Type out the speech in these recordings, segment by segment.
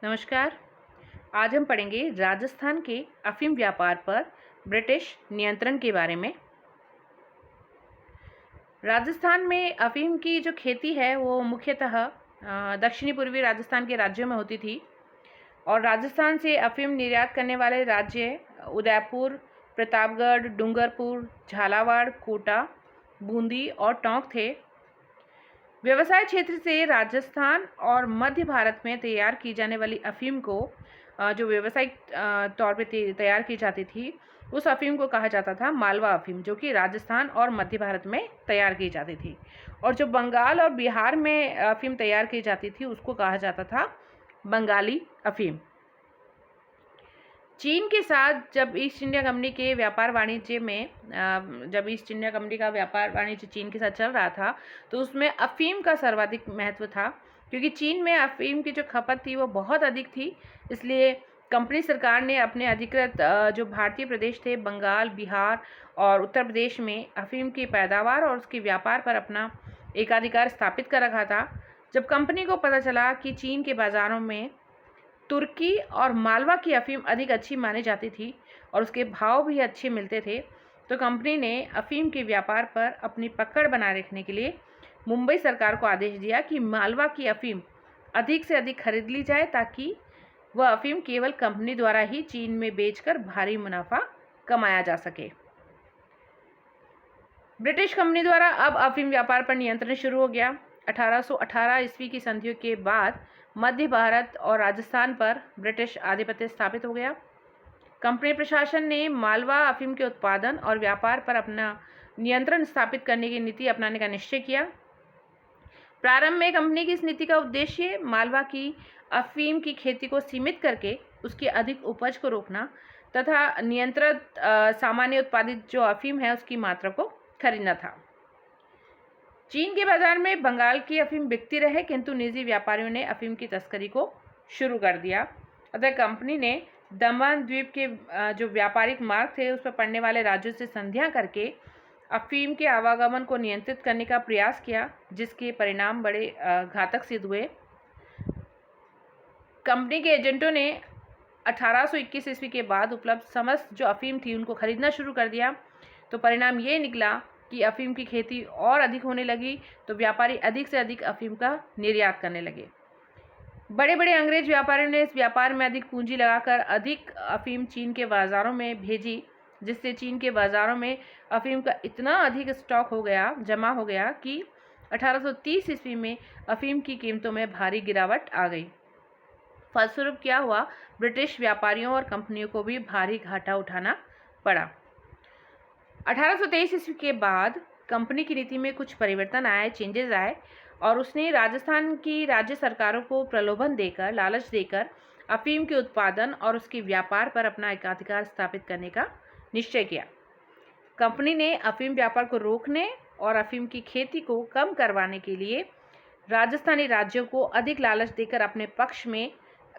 नमस्कार। आज हम पढ़ेंगे राजस्थान के अफीम व्यापार पर ब्रिटिश नियंत्रण के बारे में। राजस्थान में अफीम की जो खेती है वो मुख्यतः दक्षिणी पूर्वी राजस्थान के राज्यों में होती थी और राजस्थान से अफीम निर्यात करने वाले राज्य उदयपुर, प्रतापगढ़, डूंगरपुर, झालावाड़, कोटा, बूंदी और टोंक थे। व्यवसाय क्षेत्र से राजस्थान और मध्य भारत में तैयार की जाने वाली अफीम को जो व्यावसायिक तौर पे तैयार की जाती थी, उस अफीम को कहा जाता था मालवा अफीम, जो कि राजस्थान और मध्य भारत में तैयार की जाती थी। और जो बंगाल और बिहार में अफीम तैयार की जाती थी उसको कहा जाता था बंगाली अफीम। चीन के साथ जब ईस्ट इंडिया कंपनी के व्यापार वाणिज्य में जब ईस्ट इंडिया कंपनी का व्यापार वाणिज्य चीन के साथ चल रहा था, तो उसमें अफीम का सर्वाधिक महत्व था, क्योंकि चीन में अफीम की जो खपत थी वो बहुत अधिक थी। इसलिए कंपनी सरकार ने अपने अधिकृत जो भारतीय प्रदेश थे बंगाल, बिहार और उत्तर प्रदेश में अफीम की पैदावार और उसके व्यापार पर अपना एकाधिकार स्थापित कर रखा था। जब कंपनी को पता चला कि चीन के बाज़ारों में तुर्की और मालवा की अफीम अधिक अच्छी मानी जाती थी और उसके भाव भी अच्छे मिलते थे, तो कंपनी ने अफीम के व्यापार पर अपनी पकड़ बनाए रखने के लिए मुंबई सरकार को आदेश दिया कि मालवा की अफीम अधिक से अधिक खरीद ली जाए, ताकि वह अफीम केवल कंपनी द्वारा ही चीन में बेचकर भारी मुनाफा कमाया जा सके। ब्रिटिश कंपनी द्वारा अब अफीम व्यापार पर नियंत्रण शुरू हो गया। 1818 ईस्वी की संधियों के बाद मध्य भारत और राजस्थान पर ब्रिटिश आधिपत्य स्थापित हो गया। कंपनी प्रशासन ने मालवा अफीम के उत्पादन और व्यापार पर अपना नियंत्रण स्थापित करने की नीति अपनाने का निश्चय किया। प्रारंभ में कंपनी की इस नीति का उद्देश्य मालवा की अफीम की खेती को सीमित करके उसकी अधिक उपज को रोकना तथा नियंत्रित सामान्य उत्पादित जो अफीम है उसकी मात्रा को खरीदना था। चीन के बाजार में बंगाल की अफीम बिकती रहे, किंतु निजी व्यापारियों ने अफीम की तस्करी को शुरू कर दिया। अतः कंपनी ने दमन द्वीप के जो व्यापारिक मार्ग थे उस पर पड़ने वाले राज्यों से संधियां करके अफीम के आवागमन को नियंत्रित करने का प्रयास किया, जिसके परिणाम बड़े घातक सिद्ध हुए। कंपनी के एजेंटों ने 1821 ईस्वी के बाद उपलब्ध समस्त जो अफीम थी उनको खरीदना शुरू कर दिया। तो परिणाम ये निकला कि अफीम की खेती और अधिक होने लगी, तो व्यापारी अधिक से अधिक अफीम का निर्यात करने लगे। बड़े बड़े अंग्रेज व्यापारियों ने इस व्यापार में अधिक पूंजी लगाकर अधिक अफीम चीन के बाज़ारों में भेजी, जिससे चीन के बाज़ारों में अफीम का इतना अधिक स्टॉक जमा हो गया कि 1830 ईस्वी में अफीम की कीमतों में भारी गिरावट आ गई। फलस्वरूप क्या हुआ, ब्रिटिश व्यापारियों और कंपनियों को भी भारी घाटा उठाना पड़ा। 1823 ईस्वी के बाद कंपनी की नीति में कुछ परिवर्तन आए, चेंजेस आए, और उसने राजस्थान की राज्य सरकारों को प्रलोभन देकर, लालच देकर अफीम के उत्पादन और उसके व्यापार पर अपना एकाधिकार स्थापित करने का निश्चय किया। कंपनी ने अफीम व्यापार को रोकने और अफीम की खेती को कम करवाने के लिए राजस्थानी राज्यों को अधिक लालच देकर अपने पक्ष में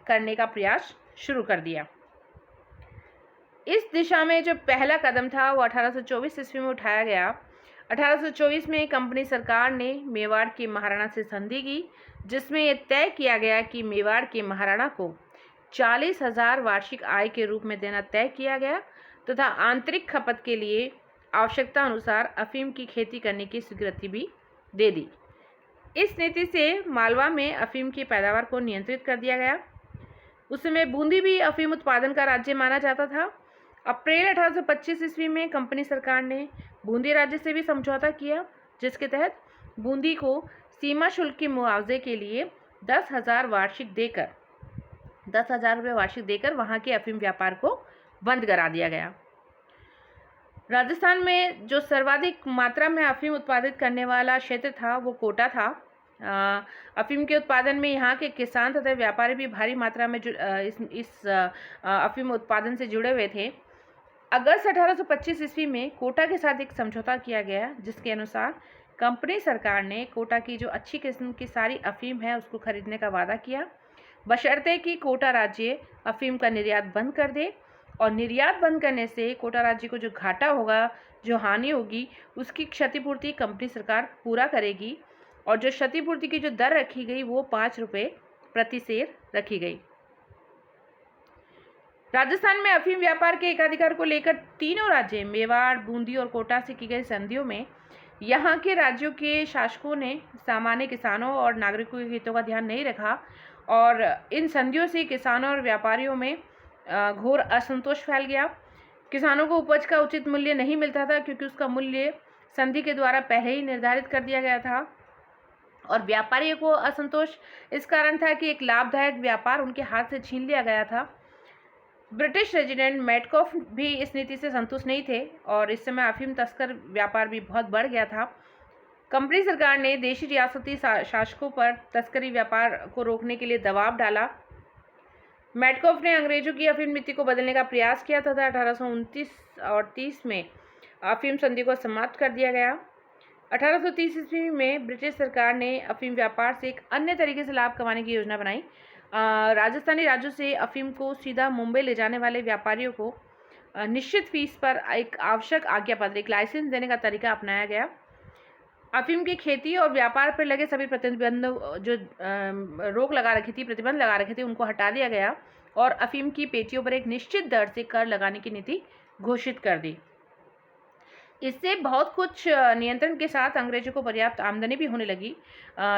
करने का प्रयास शुरू कर दिया। इस दिशा में जो पहला कदम था वो 1824 ईस्वी में उठाया गया। 1824 में कंपनी सरकार ने मेवाड़ के महाराणा से संधि की, जिसमें यह तय किया गया कि मेवाड़ के महाराणा को 40,000 वार्षिक आय के रूप में देना तय किया गया तथा आंतरिक खपत के लिए आवश्यकता अनुसार अफीम की खेती करने की स्वीकृति भी दे दी। इस नीति से मालवा में अफीम की पैदावार को नियंत्रित कर दिया गया। उस समय बूंदी भी अफीम उत्पादन का राज्य माना जाता था। अप्रैल 1825 ईस्वी में कंपनी सरकार ने बूंदी राज्य से भी समझौता किया, जिसके तहत बूंदी को सीमा शुल्क के मुआवजे के लिए 10,000 रुपये वार्षिक देकर वहां के अफीम व्यापार को बंद करा दिया गया। राजस्थान में जो सर्वाधिक मात्रा में अफीम उत्पादित करने वाला क्षेत्र था वो कोटा था। अफीम के उत्पादन में यहाँ के किसान तथा व्यापारी भी भारी मात्रा में इस अफीम उत्पादन से जुड़े हुए थे। अगस्त 1825 ईस्वी में कोटा के साथ एक समझौता किया गया, जिसके अनुसार कंपनी सरकार ने कोटा की जो अच्छी किस्म की सारी अफीम है उसको खरीदने का वादा किया, बशर्ते कि कोटा राज्य अफीम का निर्यात बंद कर दे, और निर्यात बंद करने से कोटा राज्य को जो घाटा होगा, जो हानि होगी, उसकी क्षतिपूर्ति कंपनी सरकार पूरा करेगी। और जो क्षतिपूर्ति की जो दर रखी गई वो 5 रुपये प्रति सेर रखी गई। राजस्थान में अफीम व्यापार के एकाधिकार को लेकर तीनों राज्य मेवाड़, बूंदी और कोटा से की गई संधियों में यहाँ के राज्यों के शासकों ने सामान्य किसानों और नागरिकों के हितों का ध्यान नहीं रखा और इन संधियों से किसानों और व्यापारियों में घोर असंतोष फैल गया। किसानों को उपज का उचित मूल्य नहीं मिलता था क्योंकि उसका मूल्य संधि के द्वारा पहले ही निर्धारित कर दिया गया था और व्यापारियों को असंतोष इस कारण था कि एक लाभदायक व्यापार उनके हाथ से छीन लिया गया था। ब्रिटिश रेजिडेंट मेटकॉफ भी इस नीति से संतुष्ट नहीं थे और इस समय अफीम तस्कर व्यापार भी बहुत बढ़ गया था। कंपनी सरकार ने देशी रियासती शासकों पर तस्करी व्यापार को रोकने के लिए दबाव डाला। मेटकॉफ ने अंग्रेजों की अफीम नीति को बदलने का प्रयास किया तथा 1829 और 30 में अफीम संधि को समाप्त कर दिया गया। 1830 ईस्वी में ब्रिटिश सरकार ने अफीम व्यापार से एक अन्य तरीके से लाभ कमाने की योजना बनाई। राजस्थानी राज्यों से अफीम को सीधा मुंबई ले जाने वाले व्यापारियों को निश्चित फीस पर एक आवश्यक आज्ञा पत्र, एक लाइसेंस देने का तरीका अपनाया गया। अफीम की खेती और व्यापार पर लगे सभी प्रतिबंध जो रोक लगा रखी थी, प्रतिबंध लगा रखे थे, उनको हटा दिया गया और अफीम की पेटियों पर एक निश्चित दर से कर लगाने की नीति घोषित कर दी। इससे बहुत कुछ नियंत्रण के साथ अंग्रेजों को पर्याप्त आमदनी भी होने लगी।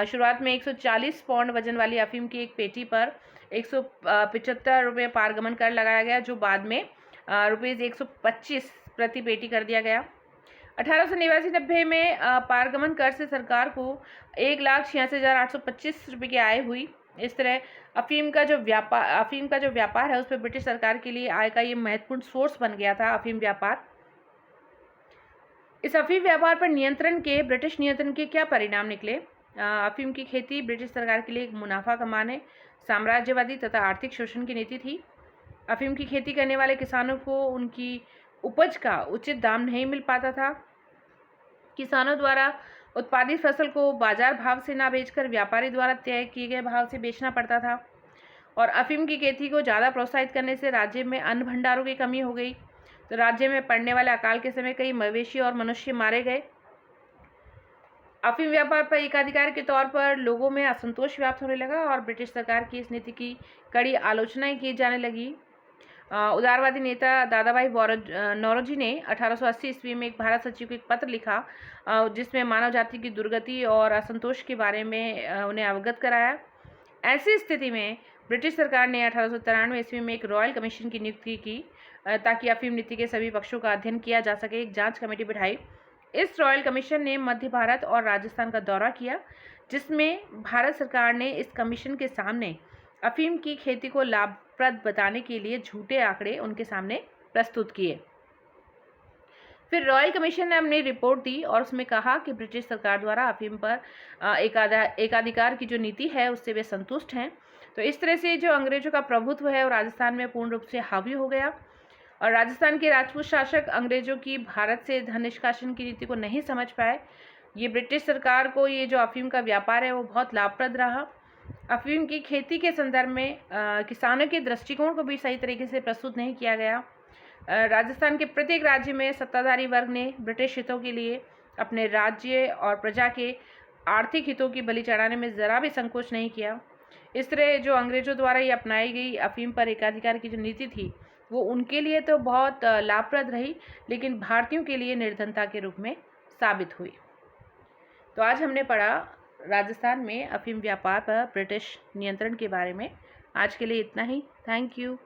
शुरुआत में 140 पौंड वजन वाली अफीम की एक पेटी पर 175 रुपये पारगमन कर लगाया गया, जो बाद में रुपीज़ 125 प्रति पेटी कर दिया गया। 1889-90 में पारगमन कर से सरकार को 1,86,825 रुपये की आय हुई। इस तरह अफीम का जो व्यापार है उस पर ब्रिटिश सरकार के लिए आय का ये महत्वपूर्ण सोर्स बन गया था अफीम व्यापार। इस अफीम व्यापार पर ब्रिटिश नियंत्रण के क्या परिणाम निकले? अफीम की खेती ब्रिटिश सरकार के लिए एक मुनाफा कमाने, साम्राज्यवादी तथा आर्थिक शोषण की नीति थी। अफीम की खेती करने वाले किसानों को उनकी उपज का उचित दाम नहीं मिल पाता था। किसानों द्वारा उत्पादित फसल को बाजार भाव से ना बेचकर व्यापारी द्वारा तय किए गए भाव से बेचना पड़ता था और अफीम की खेती को ज़्यादा प्रोत्साहित करने से राज्य में अन्न भंडारों की कमी हो गई। तो राज्य में पड़ने वाले अकाल के समय कई मवेशी और मनुष्य मारे गए। अफीम व्यापार पर एकाधिकार के तौर पर लोगों में असंतोष व्याप्त होने लगा और ब्रिटिश सरकार की इस नीति की कड़ी आलोचनाएं की जाने लगी। उदारवादी नेता दादाभाई नौरोजी ने 1880 ईस्वी में एक भारत सचिव को एक पत्र लिखा जिसमें मानव जाति की दुर्गति और असंतोष के बारे में उन्हें अवगत कराया। ऐसी स्थिति में ब्रिटिश सरकार ने 1893 ईस्वी में एक रॉयल कमीशन की नियुक्ति की ताकि अफीम नीति के सभी पक्षों का अध्ययन किया जा सके। एक जांच कमेटी बिठाई। इस रॉयल कमीशन ने मध्य भारत और राजस्थान का दौरा किया, जिसमें भारत सरकार ने इस कमीशन के सामने अफीम की खेती को लाभप्रद बताने के लिए झूठे आंकड़े उनके सामने प्रस्तुत किए। फिर रॉयल कमीशन ने अपनी रिपोर्ट दी और उसमें कहा कि ब्रिटिश सरकार द्वारा अफीम पर एकाधिकार की जो नीति है उससे वे संतुष्ट हैं। तो इस तरह से जो अंग्रेजों का प्रभुत्व है वो राजस्थान में पूर्ण रूप से हावी हो गया और राजस्थान के राजपूत शासक अंग्रेजों की भारत से धन निष्कासन की नीति को नहीं समझ पाए। ये ब्रिटिश सरकार को ये जो अफीम का व्यापार है वो बहुत लाभप्रद रहा। अफीम की खेती के संदर्भ में किसानों के दृष्टिकोण को भी सही तरीके से प्रस्तुत नहीं किया गया। राजस्थान के प्रत्येक राज्य में सत्ताधारी वर्ग ने ब्रिटिश हितों के लिए अपने राज्य और प्रजा के आर्थिक हितों की बलि चढ़ाने में ज़रा भी संकोच नहीं किया। इस तरह जो अंग्रेजों द्वारा ये अपनाई गई अफीम पर एकाधिकार की जो नीति थी वो उनके लिए तो बहुत लाभप्रद रही, लेकिन भारतीयों के लिए निर्धनता के रूप में साबित हुई। तो आज हमने पढ़ा राजस्थान में अफीम व्यापार पर ब्रिटिश नियंत्रण के बारे में। आज के लिए इतना ही। Thank you.